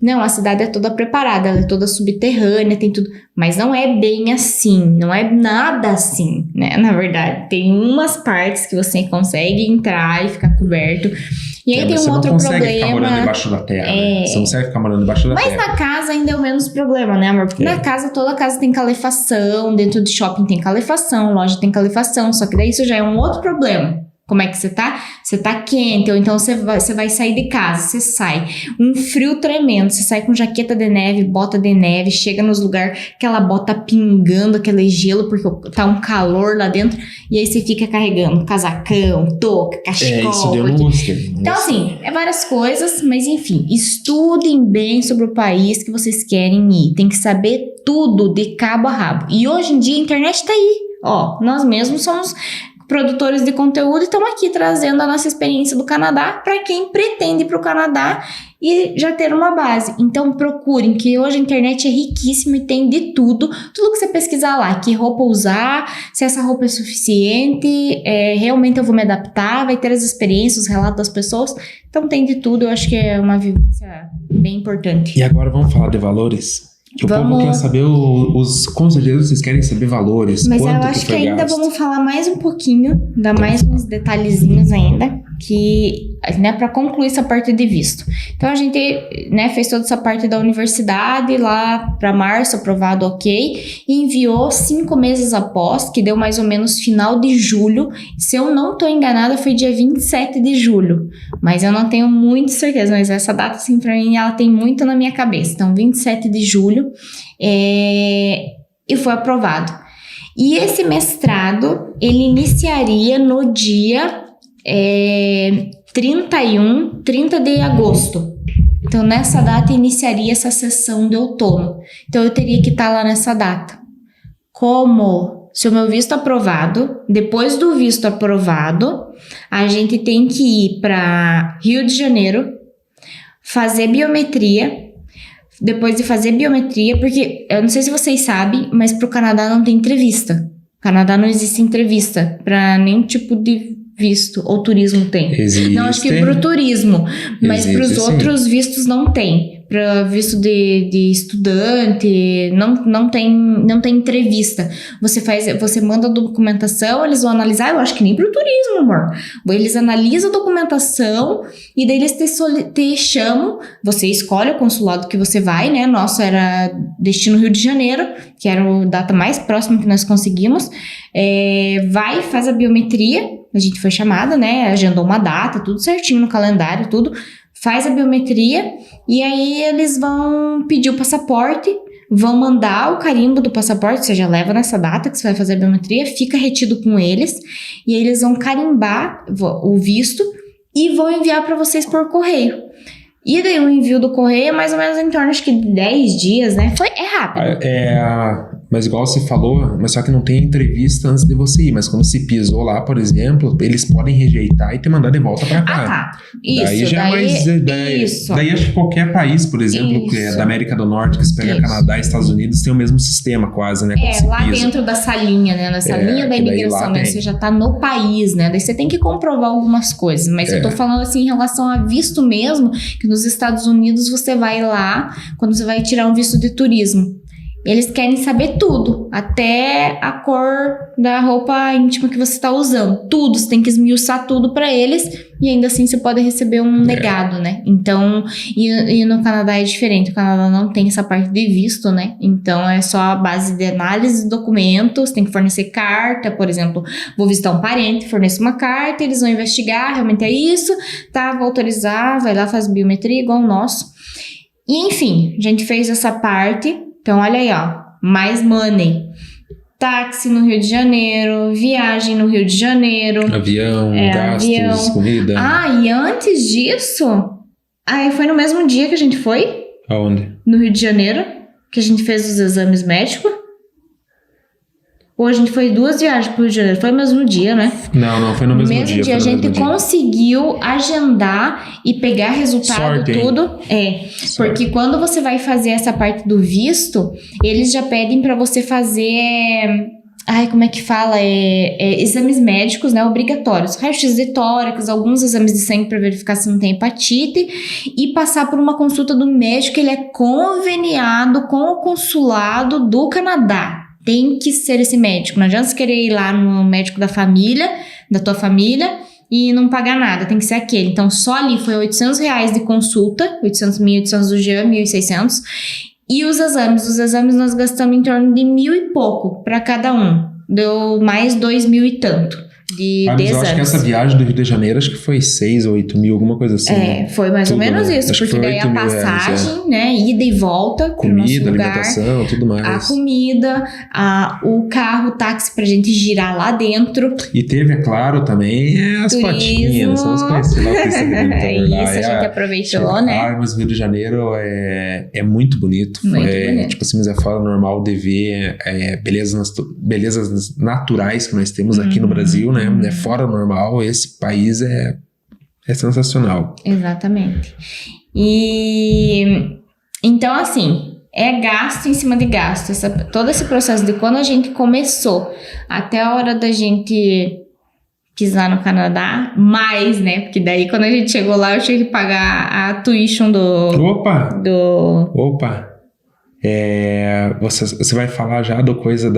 não, a cidade é toda preparada, ela é toda subterrânea, tem tudo, mas não é bem assim, não é nada assim, né? Na verdade, tem umas partes que você consegue entrar e ficar coberto. E aí tem um outro problema. Você não consegue ficar morando debaixo da terra, né? Você não consegue ficar morando debaixo da terra. Mas na casa ainda é o menos problema, né, amor? Porque na casa, toda casa tem calefação, dentro do shopping tem calefação, loja tem calefação, só que daí isso já é um outro problema. Como é que você tá? Você tá quente, ou então você vai sair de casa, você sai. Um frio tremendo, você sai com jaqueta de neve, bota de neve, chega nos lugares, aquela bota pingando, aquele gelo, porque tá um calor lá dentro, e aí você fica carregando casacão, touca, cachecol. Isso deu no gostei. Então, assim, várias coisas, mas enfim, estudem bem sobre o país que vocês querem ir. Tem que saber tudo, de cabo a rabo. E hoje em dia a internet tá aí. Nós mesmos somos produtores de conteúdo e estamos aqui trazendo a nossa experiência do Canadá para quem pretende ir para o Canadá e já ter uma base. Então procurem, que hoje a internet é riquíssima e tem de tudo que você pesquisar lá, que roupa usar, se essa roupa é suficiente, realmente eu vou me adaptar, vai ter as experiências, os relatos das pessoas, então tem de tudo. Eu acho que é uma vivência bem importante. E agora vamos falar de valores? Que o povo quer saber com certeza vocês querem saber valores. Mas eu acho que ainda vamos falar mais um pouquinho, dar mais uns detalhezinhos ainda. né, para concluir essa parte de visto. Então, a gente, né, fez toda essa parte da universidade lá para março, aprovado, ok, e enviou 5 meses após, que deu mais ou menos final de julho. Se eu não estou enganada, foi dia 27 de julho, mas eu não tenho muita certeza, mas essa data, assim, para mim, ela tem muito na minha cabeça. Então, 27 de julho, e foi aprovado. E esse mestrado, ele iniciaria no dia 30 de agosto. Então, nessa data, iniciaria essa sessão de outono. Então, eu teria que estar lá nessa data. Como? Se o meu visto aprovado, depois do visto aprovado, a gente tem que ir para Rio de Janeiro, fazer biometria. Depois de fazer biometria, porque eu não sei se vocês sabem, mas para o Canadá não tem entrevista. No Canadá não existe entrevista para nenhum tipo de visto, ou turismo tem. Existe. Não, acho que para o turismo, mas para os sim. outros vistos não tem. Para visto de estudante, não tem entrevista. Você manda a documentação, eles vão analisar, eu acho que nem para o turismo, amor. Eles analisam a documentação e daí eles te chamam, você escolhe o consulado que você vai, né? Nosso era destino Rio de Janeiro, que era a data mais próxima que nós conseguimos. Vai, faz a biometria, a gente foi chamada, né? Agendou uma data, tudo certinho no calendário, tudo. Faz a biometria e aí eles vão pedir o passaporte, vão mandar o carimbo do passaporte, você já leva nessa data que você vai fazer a biometria, fica retido com eles e aí eles vão carimbar o visto e vão enviar para vocês por correio. E daí o envio do correio é mais ou menos em torno, acho que de 10 dias, né? É rápido. Mas igual você falou, mas só que não tem entrevista antes de você ir. Mas quando você pisou lá, por exemplo, eles podem rejeitar e te mandar de volta pra cá. Ah, tá. Isso, daí já é mais... Isso. Daí acho que qualquer país, por exemplo, que é da América do Norte, que se pega Canadá e Estados Unidos, tem o mesmo sistema quase, né? Lá dentro da salinha, né? Na salinha da imigração, né? Você já tá no país, né? Daí você tem que comprovar algumas coisas. Mas eu tô falando assim em relação a visto mesmo, que nos Estados Unidos você vai lá, quando você vai tirar um visto de turismo. Eles querem saber tudo, até a cor da roupa íntima que você está usando. Tudo, você tem que esmiuçar tudo para eles e ainda assim você pode receber um negado, né? Então, e no Canadá é diferente, o Canadá não tem essa parte de visto, né? Então é só a base de análise de documentos, tem que fornecer carta, por exemplo, vou visitar um parente, forneço uma carta, eles vão investigar, realmente é isso, tá, vou autorizar, vai lá, faz biometria igual o nosso. E enfim, a gente fez essa parte. Então, olha aí, ó, mais money. Táxi no Rio de Janeiro, viagem no Rio de Janeiro. Avião, gastos, comida. E antes disso, foi no mesmo dia que a gente foi. Aonde? No Rio de Janeiro, que a gente fez os exames médicos. Ou a gente foi 2 viagens pro Rio de Janeiro. Foi no mesmo dia, né? Não, foi no mesmo dia. A gente conseguiu agendar e pegar resultado, tudo. Porque quando você vai fazer essa parte do visto, eles já pedem pra você fazer... como é que fala? Exames médicos, né? Obrigatórios. Raio-x de tórax, alguns exames de sangue pra verificar se não tem hepatite. E passar por uma consulta do médico, ele é conveniado com o consulado do Canadá. Tem que ser esse médico. Não adianta você querer ir lá no médico da família, da tua família, e não pagar nada. Tem que ser aquele. Então, só ali foi R$800 de consulta. 1.800 do Jean, 1.600. E os exames nós gastamos em torno de 1.000 e pouco para cada um. Deu mais 2.000 e tanto de mas eu exames. acho que essa viagem do Rio de Janeiro, acho que foi 6 ou 8 mil, alguma coisa assim. Foi mais ou menos isso. Acho porque daí a passagem, né, ida e volta pro nosso lugar. Comida, alimentação, tudo mais. A comida, o carro, o táxi pra gente girar lá dentro. E teve, é claro, também as fotinhas. Vamos conhecer lá o Instagram. Isso, a gente aproveitou, né? Mas o Rio de Janeiro é muito bonito. Bonito. Tipo assim, mas é fora normal de ver belezas naturais que nós temos aqui no Brasil, né? É fora normal, esse país é sensacional. Exatamente. E então, assim, é gasto em cima de gasto. Todo esse processo de quando a gente começou até a hora da gente pisar no Canadá, mais, né? Porque daí quando a gente chegou lá, eu tinha que pagar a tuition Opa! Você vai falar já do coisa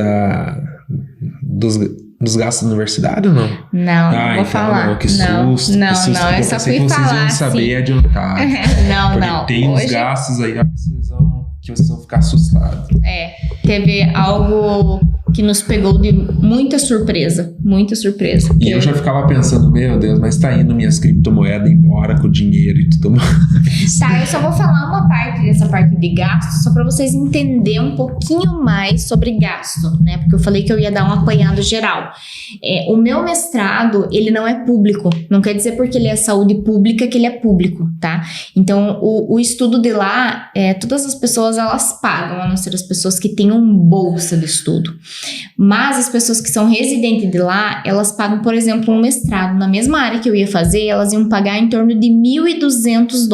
dos gastos da universidade ou não? Não, não vou então falar. Não, que susto. Não, que susto, eu só fui que vocês falar iam saber assim. adiantar. Não. Tem uns gastos aí que vocês vão ficar assustados. Teve algo que nos pegou de muita surpresa. Muita surpresa. E eu já ficava pensando, meu Deus, mas tá indo minhas criptomoedas embora com o dinheiro e tudo mais. Tá, eu só vou falar uma parte dessa parte de gasto, só pra vocês entenderem um pouquinho mais sobre gasto, né? Porque eu falei que eu ia dar um apanhado geral. O meu mestrado, ele não é público. Não quer dizer porque ele é saúde pública que ele é público, tá? Então, o estudo de lá, todas as pessoas, elas pagam, a não ser as pessoas que tenham bolsa de estudo. Mas as pessoas que são residentes de lá, elas pagam, por exemplo, um mestrado. Na mesma área que eu ia fazer, elas iam pagar em torno de $1.200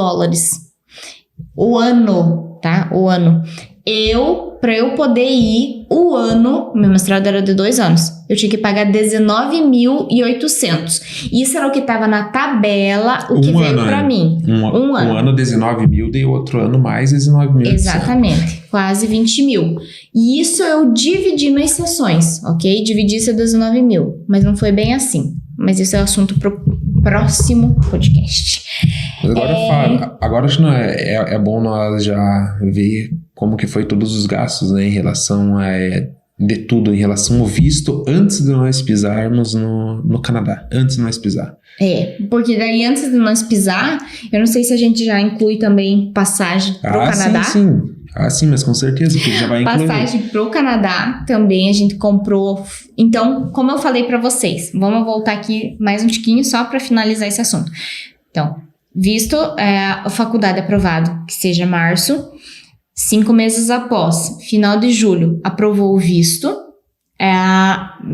o ano, tá? O ano. Pra eu poder ir o ano, meu mestrado era de 2 anos, eu tinha que pagar $19.800. Isso era o que estava na tabela, o que veio pra mim. Um ano 19 mil, e outro ano mais 19 mil. Exatamente, quase 20 mil. E isso eu dividi nas sessões, ok? Dividi isso a 19 mil, mas não foi bem assim. Mas isso é assunto pro próximo podcast. Mas agora acho que é bom nós já ver como que foi todos os gastos, né, em relação de tudo, em relação ao visto, antes de nós pisarmos no Canadá, antes de nós pisar. Porque daí antes de nós pisar, eu não sei se a gente já inclui também passagem pro Canadá. Sim. Sim, mas com certeza que já vai incluir. Passagem pro Canadá também a gente comprou. Então, como eu falei pra vocês, vamos voltar aqui mais um tiquinho só pra finalizar esse assunto. Então, visto a faculdade aprovado, que seja março, 5 meses após, final de julho, aprovou o visto.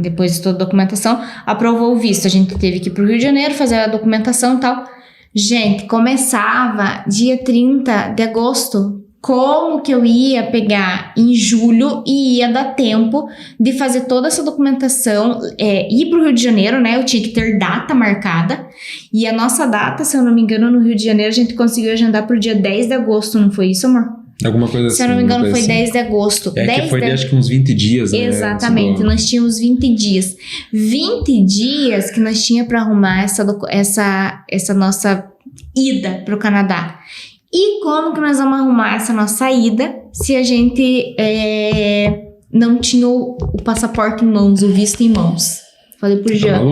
Depois de toda a documentação, aprovou o visto. A gente teve que ir pro Rio de Janeiro fazer a documentação e tal. Gente, começava dia 30 de agosto. Como que eu ia pegar em julho e ia dar tempo de fazer toda essa documentação, ir pro Rio de Janeiro, né? Eu tinha que ter data marcada. E a nossa data, se eu não me engano, no Rio de Janeiro, a gente conseguiu agendar pro dia 10 de agosto, não foi isso, amor? Alguma coisa assim. Se eu não me engano, foi assim. 10 de agosto. Que foi acho que uns 20 dias, né? Exatamente, nós tínhamos 20 dias. 20 dias que nós tínhamos para arrumar essa nossa ida pro Canadá. E como que nós vamos arrumar essa nossa ida se a gente não tinha o passaporte em mãos, o visto em mãos? Falei pro Jean,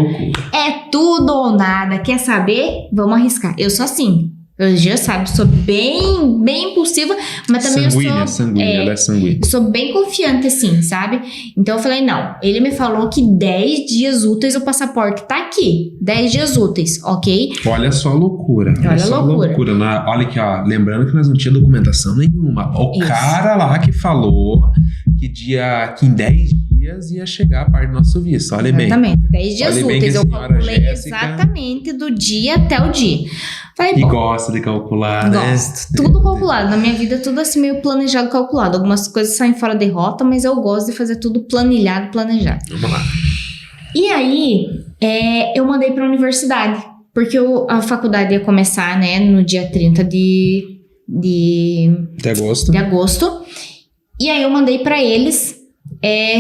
é tudo ou nada, quer saber? Vamos arriscar. Eu sou assim, o Jean sabe, sou bem impulsiva, mas também ela é sanguínea. Sou bem confiante assim, sabe? Então eu falei, não, ele me falou que 10 dias úteis o passaporte tá aqui, 10 dias úteis, ok? Olha só a loucura. Olha a loucura. Olha aqui, ó, lembrando que nós não tinha documentação nenhuma. Cara lá que falou que em 10 dias ia chegar a parte do nosso visto, olha bem. Exatamente, 10 dias úteis, eu calculei Jéssica, exatamente do dia até o dia. Falei, e gosta de calcular, né? Gosto, tudo calculado. Na minha vida, tudo assim meio planejado, calculado. Algumas coisas saem fora de rota, mas eu gosto de fazer tudo planejado. Vamos lá. E aí, eu mandei pra universidade, porque a faculdade ia começar, né, no dia 30 de agosto. E aí eu mandei pra eles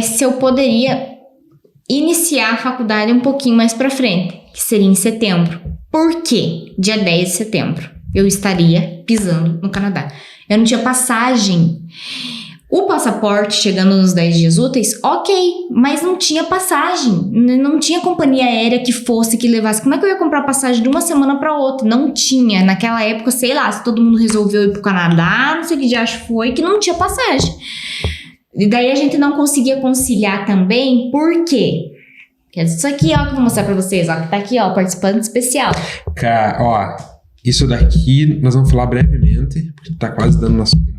se eu poderia iniciar a faculdade um pouquinho mais pra frente, que seria em setembro. Por quê? Dia 10 de setembro eu estaria pisando no Canadá. Eu não tinha passagem. O passaporte chegando nos 10 dias úteis, ok, mas não tinha passagem. Não tinha companhia aérea que levasse. Como é que eu ia comprar passagem de uma semana para outra? Não tinha. Naquela época, sei lá, se todo mundo resolveu ir pro Canadá, não sei o que já foi, que não tinha passagem. E daí a gente não conseguia conciliar também, por quê? Isso aqui, ó, que eu vou mostrar pra vocês, ó, que tá aqui, ó, participante especial. Cara, ó, isso daqui nós vamos falar brevemente, porque tá quase dando nosso tempo.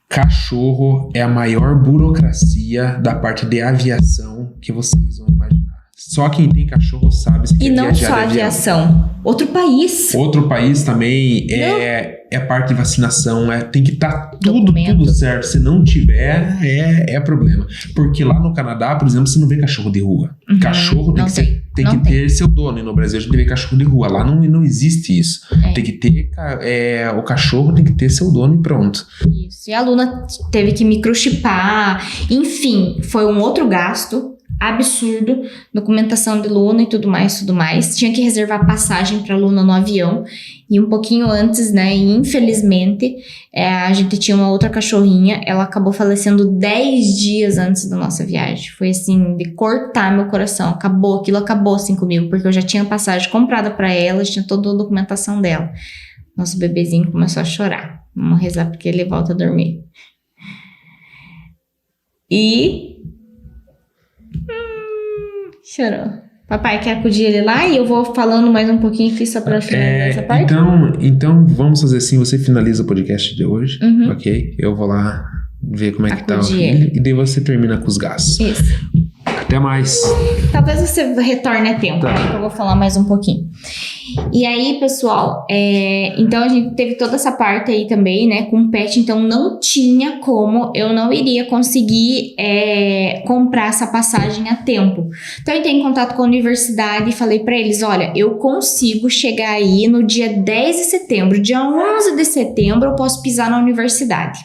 Cachorro é a maior burocracia da parte de aviação que vocês vão imaginar. Só quem tem cachorro sabe se quer viajar de avião. E não só aviação. Outro país também é parte de vacinação, tem que estar tudo certo. Se não tiver, é problema. Porque lá no Canadá, por exemplo, você não vê cachorro de rua. Cachorro tem que ter seu dono. E no Brasil a gente vê cachorro de rua. Lá não existe isso. Tem que ter, o cachorro tem que ter seu dono e pronto. Isso. E a Luna teve que microchipar. Enfim, foi um outro gasto. absurdo, documentação de Luna e tudo mais. Tinha que reservar passagem para Luna no avião. E um pouquinho antes, né, e infelizmente, a gente tinha uma outra cachorrinha, ela acabou falecendo 10 dias antes da nossa viagem. Foi assim, de cortar meu coração. Aquilo acabou assim comigo, porque eu já tinha passagem comprada para ela, já tinha toda a documentação dela. Nosso bebezinho começou a chorar. Vamos rezar porque ele volta a dormir. E... chorou. Papai quer acudir ele lá e eu vou falando mais um pouquinho aqui só pra finalizar essa parte? Então, vamos fazer assim, você finaliza o podcast de hoje, ok? Eu vou lá ver como é que tá o filho, e daí você termina com os gastos. Isso. Até mais. Talvez você retorne a tempo, tá. Aí que eu vou falar mais um pouquinho. E aí, pessoal, então a gente teve toda essa parte aí também, né, com o pet, então não tinha como, eu não iria conseguir comprar essa passagem a tempo. Então eu entrei em contato com a universidade e falei pra eles, olha, eu consigo chegar aí no dia 10 de setembro, dia 11 de setembro eu posso pisar na universidade.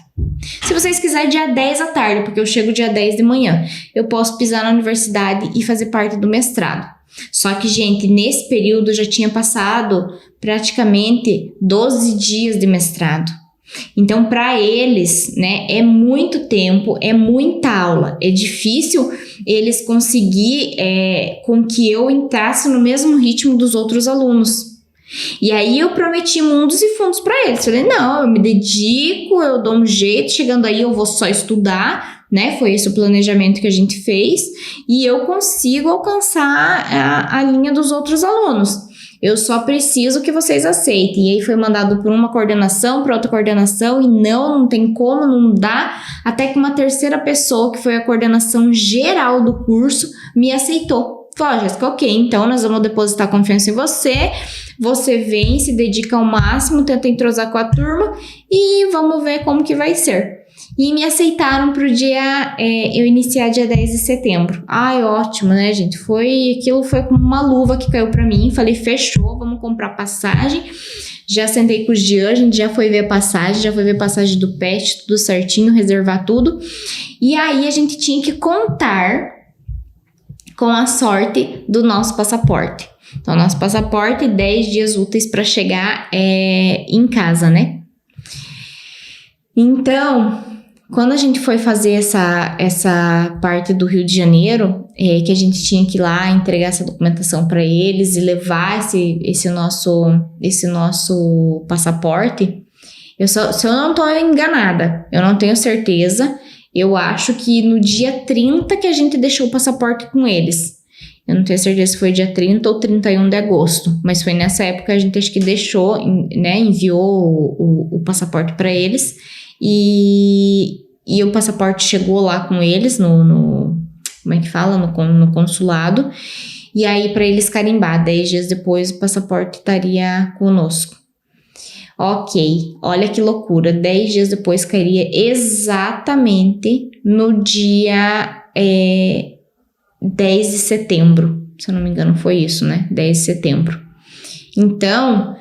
Se vocês quiserem dia 10 à tarde, porque eu chego dia 10 de manhã, eu posso pisar na universidade e fazer parte do mestrado. Só que, gente, nesse período eu já tinha passado praticamente 12 dias de mestrado. Então, para eles, né, é muito tempo, é muita aula. É difícil eles conseguir com que eu entrasse no mesmo ritmo dos outros alunos. E aí eu prometi mundos e fundos para eles. Falei, não, eu me dedico, eu dou um jeito, chegando aí eu vou só estudar, né? Foi esse o planejamento que a gente fez e eu consigo alcançar a linha dos outros alunos. Eu só preciso que vocês aceitem. E aí foi mandado por uma coordenação, para outra coordenação e não tem como, não dá. Até que uma terceira pessoa, que foi a coordenação geral do curso, me aceitou. Falou, Jéssica, ok, então nós vamos depositar confiança em você. Você vem, se dedica ao máximo, tenta entrosar com a turma e vamos ver como que vai ser. E me aceitaram pro dia, eu iniciar dia 10 de setembro. Ai, ótimo, né, gente? Aquilo foi como uma luva que caiu pra mim. Falei, fechou, vamos comprar passagem. Já sentei com os Jean, a gente já foi ver a passagem, do pet, tudo certinho, reservar tudo. E aí a gente tinha que contar com a sorte do nosso passaporte. Então, nosso passaporte, 10 dias úteis para chegar em casa, né? Então, quando a gente foi fazer essa parte do Rio de Janeiro, que a gente tinha que ir lá entregar essa documentação para eles e levar esse nosso passaporte, se eu não estou enganada, eu não tenho certeza, eu acho que no dia 30 que a gente deixou o passaporte com eles. Eu não tenho certeza se foi dia 30 ou 31 de agosto, mas foi nessa época que a gente acho que deixou, né, enviou o passaporte para eles e o passaporte chegou lá com eles como é que fala? No consulado, e aí para eles carimbar, 10 dias depois o passaporte estaria conosco. Ok, olha que loucura, 10 dias depois cairia exatamente no dia 10 de setembro, se eu não me engano foi isso, né? 10 de setembro. Então,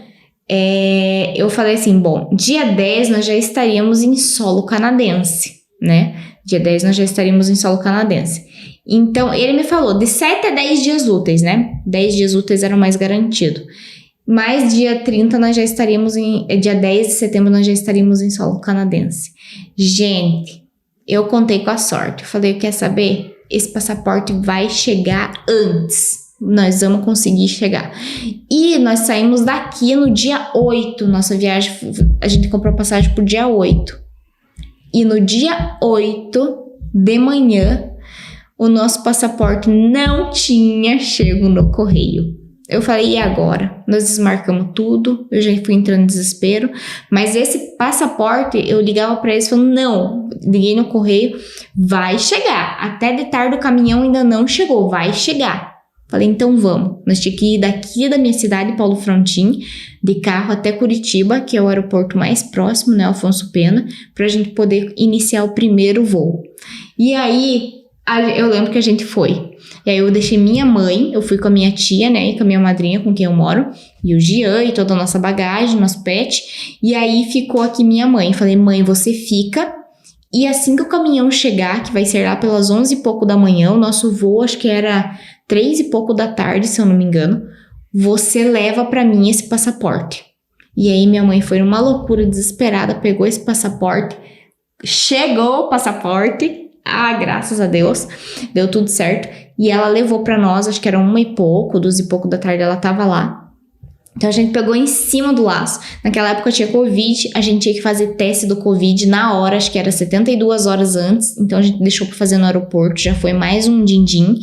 eu falei assim, bom, dia 10 nós já estaríamos em solo canadense, né? Dia 10 nós já estaríamos em solo canadense. Então, ele me falou de 7 a 10 dias úteis, né? 10 dias úteis era o mais garantido. Mas dia 30 nós já estaríamos dia 10 de setembro nós já estaríamos em solo canadense. Gente, eu contei com a sorte. Eu falei, quer saber? Esse passaporte vai chegar antes. Nós vamos conseguir chegar. E nós saímos daqui no dia 8. Nossa viagem, a gente comprou passagem pro dia 8. E no dia 8 de manhã, o nosso passaporte não tinha chego no correio. Eu falei, e agora? Nós desmarcamos tudo, eu já fui entrando em desespero, mas esse passaporte, eu ligava para eles falando, não, liguei no correio, vai chegar, até de tarde o caminhão ainda não chegou, vai chegar. Falei, então vamos. Nós tínhamos que ir daqui da minha cidade, Paulo Frontin, de carro até Curitiba, que é o aeroporto mais próximo, né, Afonso Pena, pra gente poder iniciar o primeiro voo. E aí, eu lembro que a gente foi. E aí eu deixei minha mãe, eu fui com a minha tia, né, e com a minha madrinha com quem eu moro, e o Jean, e toda a nossa bagagem, nosso pet, e aí ficou aqui minha mãe. Falei, mãe, você fica, E assim que o caminhão chegar, que vai ser lá pelas 11 e pouco da manhã, o nosso voo acho que era 3 e pouco da tarde, se eu não me engano, você leva pra mim esse passaporte. E aí minha mãe foi numa loucura desesperada, pegou esse passaporte, chegou o passaporte, graças a Deus, deu tudo certo, e ela levou pra nós, acho que era 1 e pouco, 2 e pouco da tarde ela tava lá. Então a gente pegou em cima do laço. Naquela época tinha Covid, a gente tinha que fazer teste do Covid na hora, acho que era 72 horas antes. Então a gente deixou pra fazer no aeroporto, já foi mais um din-din.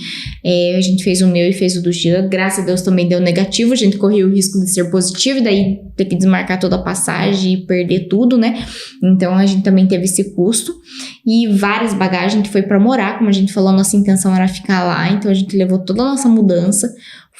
A gente fez o meu e fez o do Jean. Graças a Deus também deu negativo, a gente corria o risco de ser positivo e daí ter que desmarcar toda a passagem e perder tudo, né? Então a gente também teve esse custo. E várias bagagens, a gente foi pra morar, como a gente falou, nossa intenção era ficar lá. Então a gente levou toda a nossa mudança.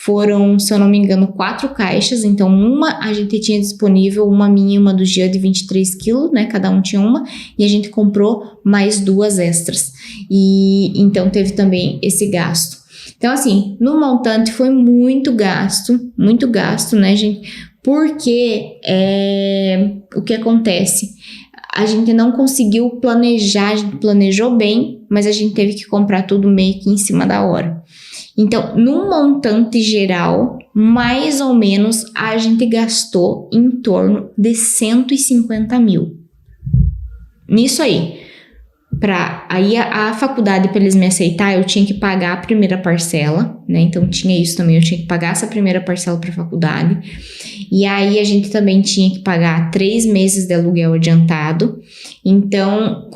Foram, se eu não me engano, 4 caixas. Então, uma a gente tinha disponível, uma minha e uma do Jean de 23 quilos, né? Cada um tinha uma. E a gente comprou mais 2 extras. E então, teve também esse gasto. Então, assim, no montante foi muito gasto, né, gente? Porque o que acontece? A gente não conseguiu planejar, a gente planejou bem, mas a gente teve que comprar tudo meio que em cima da hora. Então, num montante geral, mais ou menos, a gente gastou em torno de 150 mil. Nisso aí. Aí a faculdade, para eles me aceitar, eu tinha que pagar a primeira parcela, né? Então, tinha isso também, eu tinha que pagar essa primeira parcela para a faculdade. E aí, a gente também tinha que pagar 3 meses de aluguel adiantado. Então,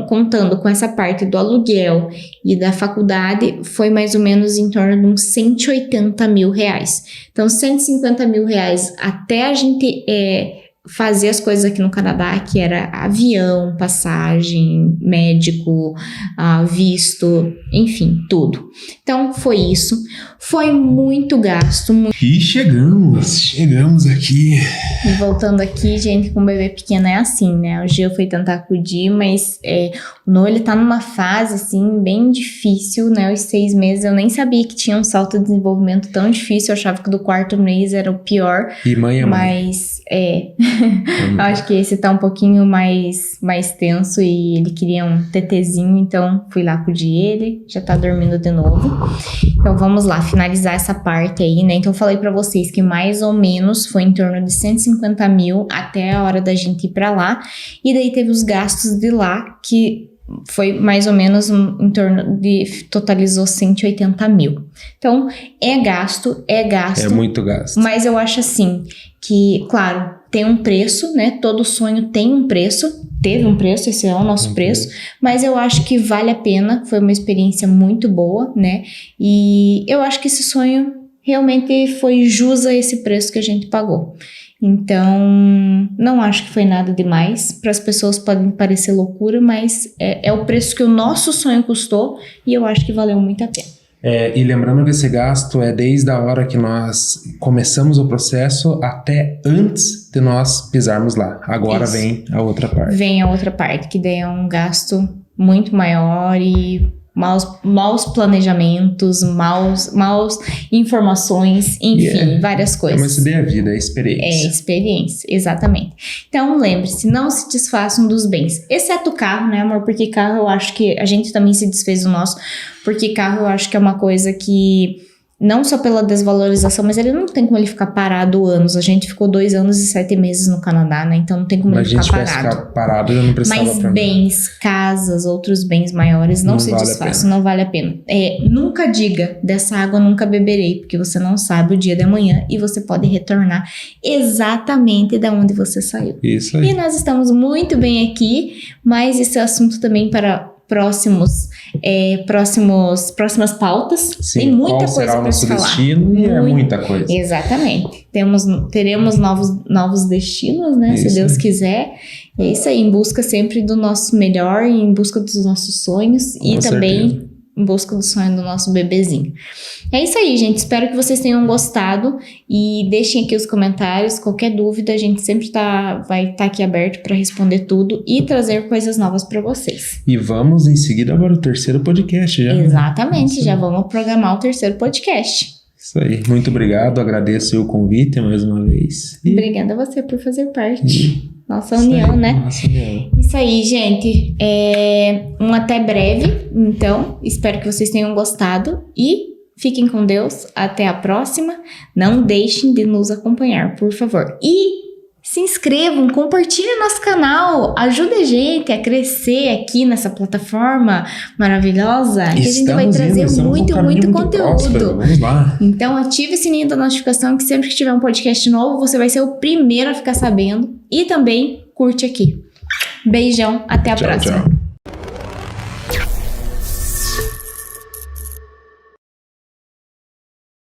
contando com essa parte do aluguel e da faculdade, foi mais ou menos em torno de uns 180 mil reais. Então, 150 mil reais até a gente fazer as coisas aqui no Canadá, que era avião, passagem, médico, visto, enfim, tudo. Então, foi isso. Foi muito gasto. E chegamos aqui. E voltando aqui, gente, com um bebê pequeno é assim, né? O Gil foi tentar acudir, mas o Noah, ele tá numa fase, assim, bem difícil, né? Os 6 meses, eu nem sabia que tinha um salto de desenvolvimento tão difícil. Eu achava que do 4º mês era o pior. E mãe é mãe. Mas, eu acho que esse tá um pouquinho mais tenso e ele queria um tetezinho, então fui lá acudir ele, já tá dormindo de novo. Então vamos lá, finalizar essa parte aí, né? Então eu falei pra vocês que mais ou menos foi em torno de 150 mil até a hora da gente ir pra lá. E daí teve os gastos de lá, que foi mais ou menos em torno de... totalizou 180 mil. Então, é gasto. É muito gasto. Mas eu acho assim, que, claro, tem um preço, né? Todo sonho tem um preço. Teve um preço, esse é o nosso preço. Mas eu acho que vale a pena. Foi uma experiência muito boa, né? E eu acho que esse sonho realmente foi jus a esse preço que a gente pagou. Então, não acho que foi nada demais. Para as pessoas pode parecer loucura, mas é o preço que o nosso sonho custou e eu acho que valeu muito a pena. E lembrando que esse gasto é desde a hora que nós começamos o processo até antes de nós pisarmos lá. Agora isso. Vem a outra parte. Vem a outra parte, que daí é um gasto muito maior e maus planejamentos, maus informações, enfim, várias coisas. Mas isso daí é vida, é experiência. É experiência, exatamente. Então, lembre-se, não se desfaçam dos bens, exceto o carro, né, amor? Porque carro eu acho que a gente também se desfez do nosso, porque carro eu acho que é uma coisa que... Não só pela desvalorização, mas ele não tem como ele ficar parado anos. A gente ficou 2 anos e 7 meses no Canadá, né? Então não tem como ele ficar parado. Mas a gente ficar parado, eu não precisava pra mim. Mas bens, casas, outros bens maiores, não se desfaçam, não vale a pena. Nunca diga, dessa água nunca beberei, porque você não sabe o dia de amanhã e você pode retornar exatamente da onde você saiu. Isso aí. E nós estamos muito bem aqui, mas esse é assunto também para... próximas pautas. Sim, tem muita qual coisa será o para se nosso falar. destino e é muita coisa. Exatamente. Teremos novos destinos, né? Isso, se Deus quiser. É isso aí, em busca sempre do nosso melhor, em busca dos nossos sonhos e também em busca do sonho do nosso bebezinho. É isso aí, gente. Espero que vocês tenham gostado e deixem aqui os comentários. Qualquer dúvida, a gente sempre vai estar aqui aberto para responder tudo e trazer coisas novas para vocês. E vamos em seguida para o 3º podcast já. Exatamente, já vamos programar o 3º podcast. Isso aí. Muito obrigado, agradeço o convite mais uma vez. Obrigada a você por fazer parte. Nossa união, né? Nossa união. Isso aí, gente. Um até breve. Então, espero que vocês tenham gostado. E fiquem com Deus. Até a próxima. Não deixem de nos acompanhar, por favor. E se inscrevam, compartilhem nosso canal. Ajuda a gente a crescer aqui nessa plataforma maravilhosa. Que a gente vai trazer muito conteúdo. Próspero. Vamos lá. Então, ative o sininho da notificação, que sempre que tiver um podcast novo, você vai ser o primeiro a ficar sabendo. E também curte aqui. Beijão, até a próxima. Tchau.